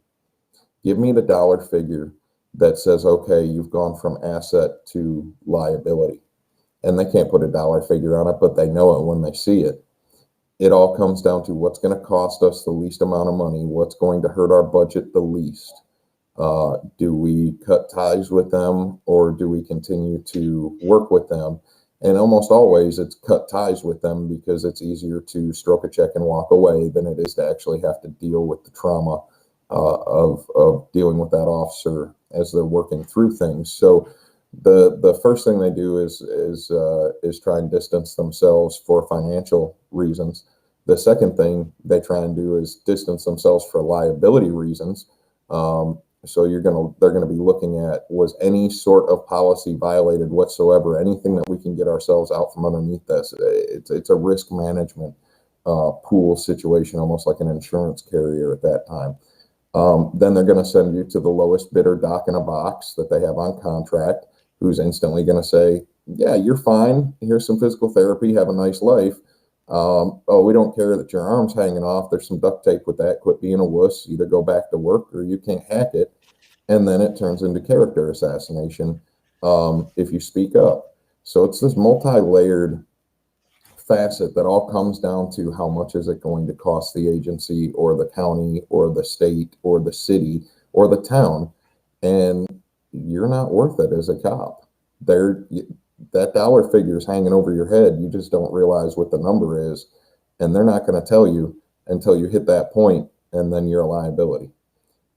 Give me the dollar figure that says, okay, you've gone from asset to liability. And they can't put a dollar figure on it, but they know it when they see it. It all comes down to what's going to cost us the least amount of money, what's going to hurt our budget the least. Do we cut ties with them, or do we continue to work with them? And almost always it's cut ties with them, because it's easier to stroke a check and walk away than it is to actually have to deal with the trauma of dealing with that officer as they're working through things. So the first thing they do is try and distance themselves for financial reasons. The second thing they try and do is distance themselves for liability reasons. So they're gonna be looking at, was any sort of policy violated whatsoever, anything that we can get ourselves out from underneath this. It's a risk management pool situation, almost like an insurance carrier at that time. Then they're going to send you to the lowest bidder doc in a box that they have on contract, who's instantly going to say, yeah, you're fine. Here's some physical therapy. Have a nice life. Oh, we don't care that your arm's hanging off. There's some duct tape with that. Quit being a wuss. Either go back to work or you can't hack it. And then it turns into character assassination if you speak up. So it's this multi-layered facet that all comes down to how much is it going to cost the agency or the county or the state or the city or the town, and you're not worth it as a cop. That dollar figure is hanging over your head. You just don't realize what the number is, and they're not going to tell you until you hit that point, and then you're a liability.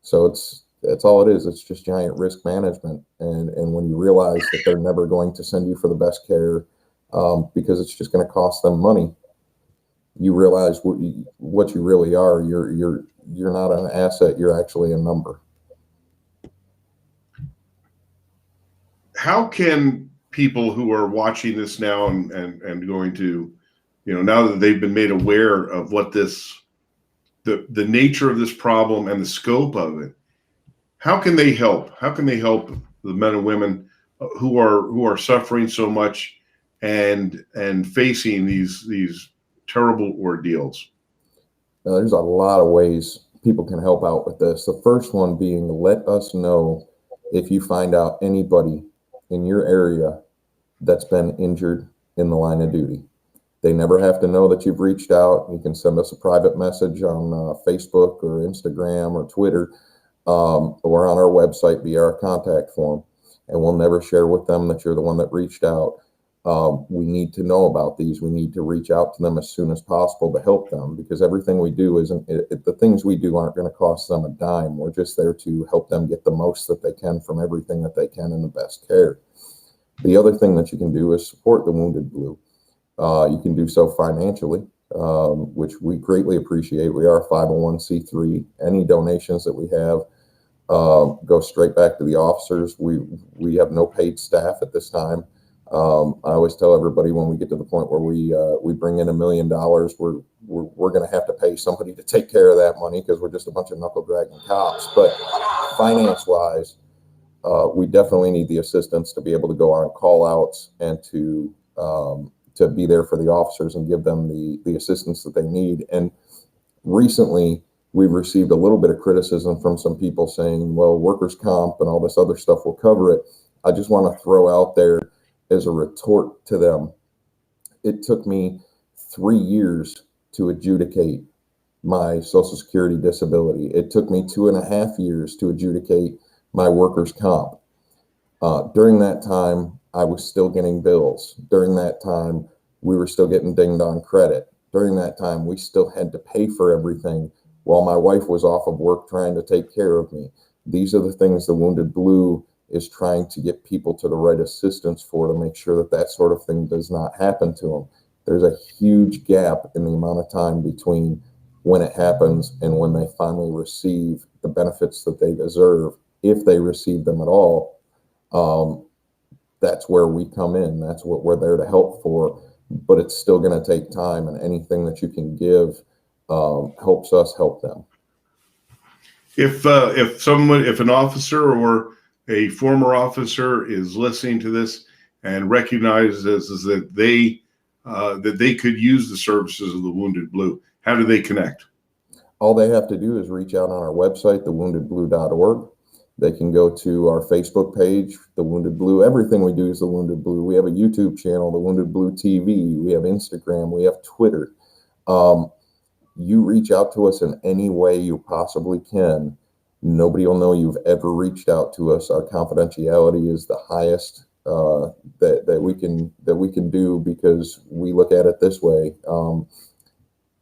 So that's all it is. It's just giant risk management, and when you realize that they're never going to send you for the best care, because it's just going to cost them money, you realize what you really are. You're not an asset. You're actually a number. How can people who are watching this now and going to, now that they've been made aware of what the nature of this problem and the scope of it, how can they help? How can they help the men and women who are suffering so much and facing these terrible ordeals? There's a lot of ways people can help out with this. The first one being, let us know if you find out anybody in your area that's been injured in the line of duty. They never have to know that you've reached out. You can send us a private message on Facebook or Instagram or Twitter, or on our website via our contact form, and we'll never share with them that you're the one that reached out. We need to know about these. We need to reach out to them as soon as possible to help them, because everything we do the things we do aren't going to cost them a dime. We're just there to help them get the most that they can from everything that they can in the best care. The other thing that you can do is support the Wounded Blue. You can do so financially, which we greatly appreciate. We are a 501c3. Any donations that we have go straight back to the officers. We have no paid staff at this time. I always tell everybody, when we get to the point where we bring in $1 million, we're going to have to pay somebody to take care of that money, because we're just a bunch of knuckle dragging cops. But finance wise, we definitely need the assistance to be able to go on call outs and to be there for the officers and give them the assistance that they need. And recently we've received a little bit of criticism from some people saying, well, workers' comp and all this other stuff will cover it. I just want to throw out there as a retort to them, it took me 3 years to adjudicate my Social Security disability. It took me 2.5 years to adjudicate my workers' comp. During that time, I was still getting bills. During that time, we were still getting dinged on credit. During that time, we still had to pay for everything while my wife was off of work trying to take care of me. These are the things the Wounded Blue is trying to get people to the right assistance for, to make sure that that sort of thing does not happen to them. There's a huge gap in the amount of time between when it happens and when they finally receive the benefits that they deserve, if they receive them at all. That's where we come in. That's what we're there to help for, but it's still going to take time, and anything that you can give helps us help them. If an officer or a former officer is listening to this and recognizes that they could use the services of the Wounded Blue, how do they connect? All they have to do is reach out on our website, thewoundedblue.org. They can go to our Facebook page, The Wounded Blue. Everything we do is The Wounded Blue. We have a YouTube channel, The Wounded Blue TV. We have Instagram. We have Twitter. You reach out to us in any way you possibly can. Nobody will know you've ever reached out to us. Our confidentiality is the highest that we can do, because we look at it this way.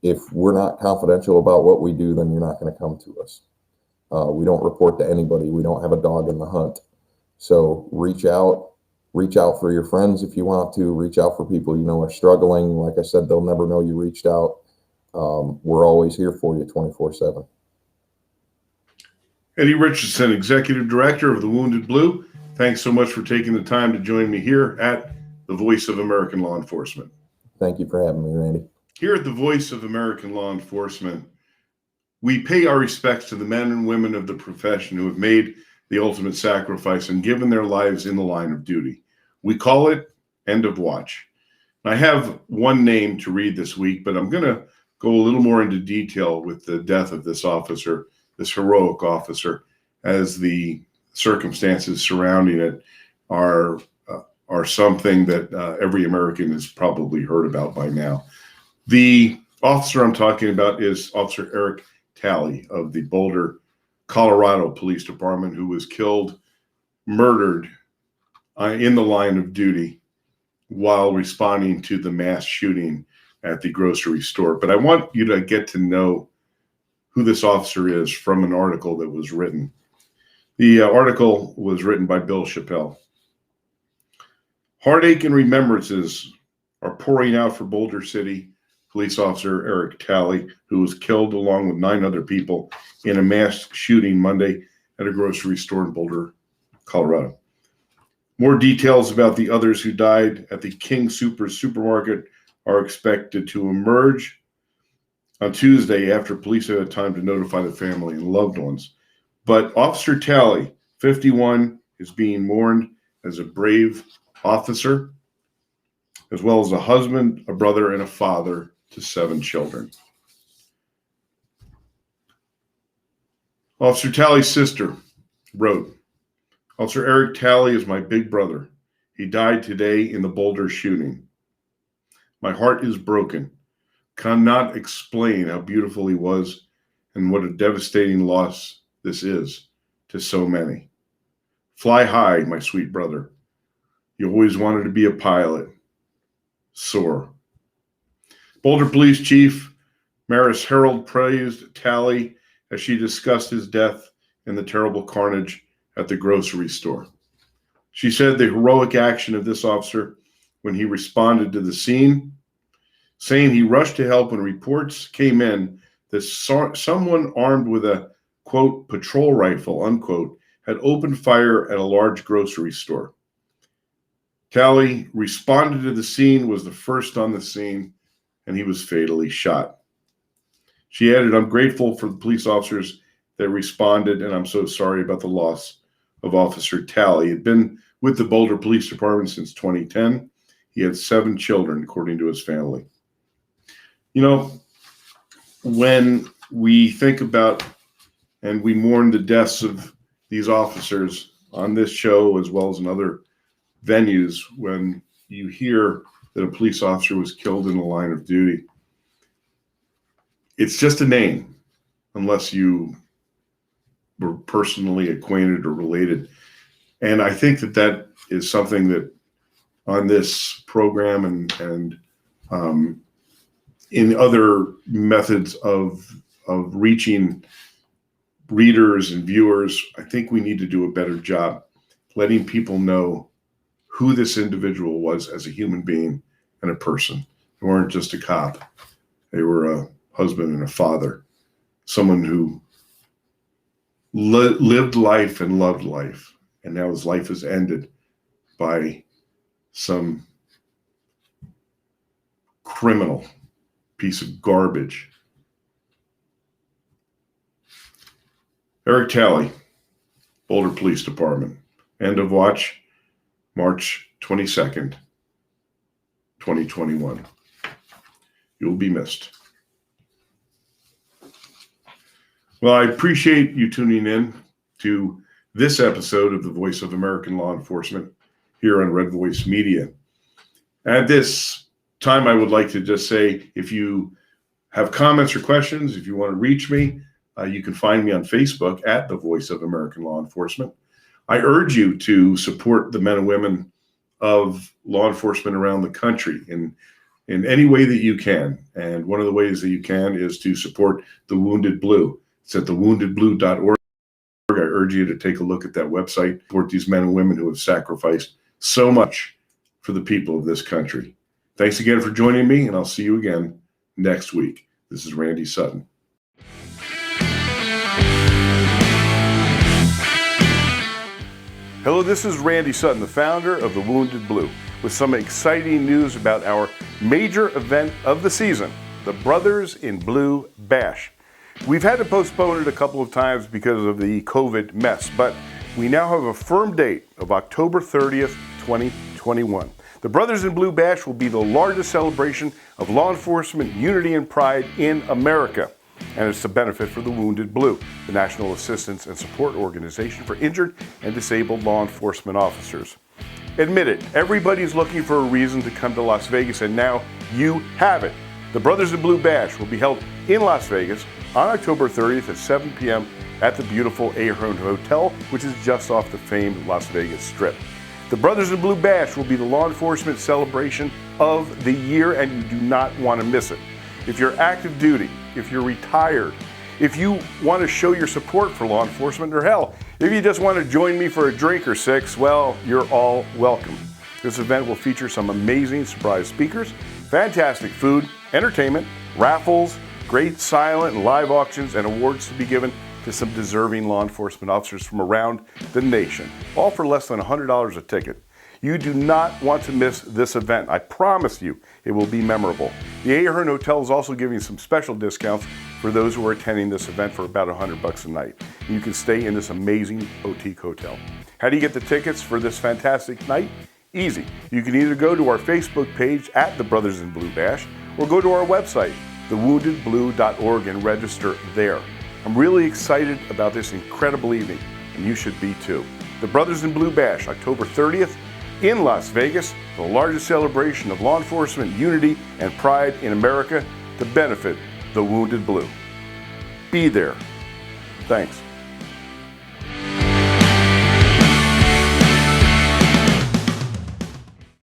If we're not confidential about what we do, then you're not going to come to us. We don't report to anybody. We don't have a dog in the hunt. So reach out for your friends if you want to. Reach out for people you know are struggling. Like I said, they'll never know you reached out. We're always here for you 24/7. Eddie Richardson, Executive Director of the Wounded Blue. Thanks so much for taking the time to join me here at the Voice of American Law Enforcement. Thank you for having me, Randy. Here at the Voice of American Law Enforcement, we pay our respects to the men and women of the profession who have made the ultimate sacrifice and given their lives in the line of duty. We call it End of Watch. I have one name to read this week, but I'm going to go a little more into detail with the death of this officer, this heroic officer, as the circumstances surrounding it are something that every American has probably heard about by now. The officer I'm talking about is Officer Eric Talley of the Boulder, Colorado Police Department, who was murdered in the line of duty while responding to the mass shooting at the grocery store. But I want you to get to know who this officer is from an article that was written. The article was written by Bill Chappell. Heartache and remembrances are pouring out for Boulder City police officer Eric Talley, who was killed along with 9 other people in a mass shooting Monday at a grocery store in Boulder, Colorado. More details about the others who died at the King Soopers supermarket are expected to emerge on Tuesday after police have had time to notify the family and loved ones. But Officer Talley, 51, is being mourned as a brave officer, as well as a husband, a brother, and a father to 7 children. Officer Talley's sister wrote, "Officer Eric Talley is my big brother. He died today in the Boulder shooting. My heart is broken. Cannot explain how beautiful he was and what a devastating loss this is to so many. Fly high, my sweet brother. You always wanted to be a pilot. Soar." Boulder Police Chief Maris Harold praised Talley as she discussed his death and the terrible carnage at the grocery store. She said the heroic action of this officer when he responded to the scene, saying he rushed to help when reports came in that someone armed with a, quote, patrol rifle, unquote, had opened fire at a large grocery store. Talley responded to the scene, was the first on the scene, and he was fatally shot. She added, "I'm grateful for the police officers that responded, and I'm so sorry about the loss of Officer Talley. He had been with the Boulder Police Department since 2010. He had 7 children, according to his family." You know, when we think about and we mourn the deaths of these officers on this show, as well as in other venues, when you hear that a police officer was killed in the line of duty, it's just a name, unless you were personally acquainted or related. And I think that that is something that on this program and in other methods of reaching readers and viewers, I think we need to do a better job letting people know who this individual was as a human being and a person. They weren't just a cop. They were a husband and a father, someone who lived life and loved life, and now his life is ended by some criminal piece of garbage. Eric Talley, Boulder Police Department. End of watch, March 22nd, 2021. You'll be missed. Well, I appreciate you tuning in to this episode of the Voice of American Law Enforcement here on Red Voice Media. At this time, I would like to just say, if you have comments or questions, if you want to reach me, you can find me on Facebook at the Voice of American Law Enforcement. I urge you to support the men and women of law enforcement around the country in any way that you can. And one of the ways that you can is to support the Wounded Blue. It's at thewoundedblue.org. I urge you to take a look at that website, support these men and women who have sacrificed so much for the people of this country. Thanks again for joining me, and I'll see you again next week. This is Randy Sutton. Hello, this is Randy Sutton, the founder of the Wounded Blue, with some exciting news about our major event of the season, the Brothers in Blue Bash. We've had to postpone it a couple of times because of the COVID mess, but we now have a firm date of October 30th, 2021. The Brothers in Blue Bash will be the largest celebration of law enforcement unity and pride in America. And it's to benefit for the Wounded Blue, the national assistance and support organization for injured and disabled law enforcement officers. Admit it, everybody's looking for a reason to come to Las Vegas, and now you have it. The Brothers in Blue Bash will be held in Las Vegas on October 30th at 7 p.m. at the beautiful Ahern Hotel, which is just off the famed Las Vegas Strip. The Brothers in Blue Bash will be the law enforcement celebration of the year, and you do not want to miss it. If you're active duty, if you're retired, if you want to show your support for law enforcement, or hell, if you just want to join me for a drink or six, well, you're all welcome. This event will feature some amazing surprise speakers, fantastic food, entertainment, raffles, great silent and live auctions, and awards to be given to some deserving law enforcement officers from around the nation, all for less than $100 a ticket. You do not want to miss this event. I promise you it will be memorable. The Ahern Hotel is also giving some special discounts for those who are attending this event for about $100 a night. You can stay in this amazing boutique hotel. How do you get the tickets for this fantastic night? Easy. You can either go to our Facebook page at the Brothers in Blue Bash or go to our website, thewoundedblue.org, and register there. I'm really excited about this incredible evening, and you should be too. The Brothers in Blue Bash, October 30th, in Las Vegas, the largest celebration of law enforcement unity and pride in America to benefit the Wounded Blue. Be there. Thanks.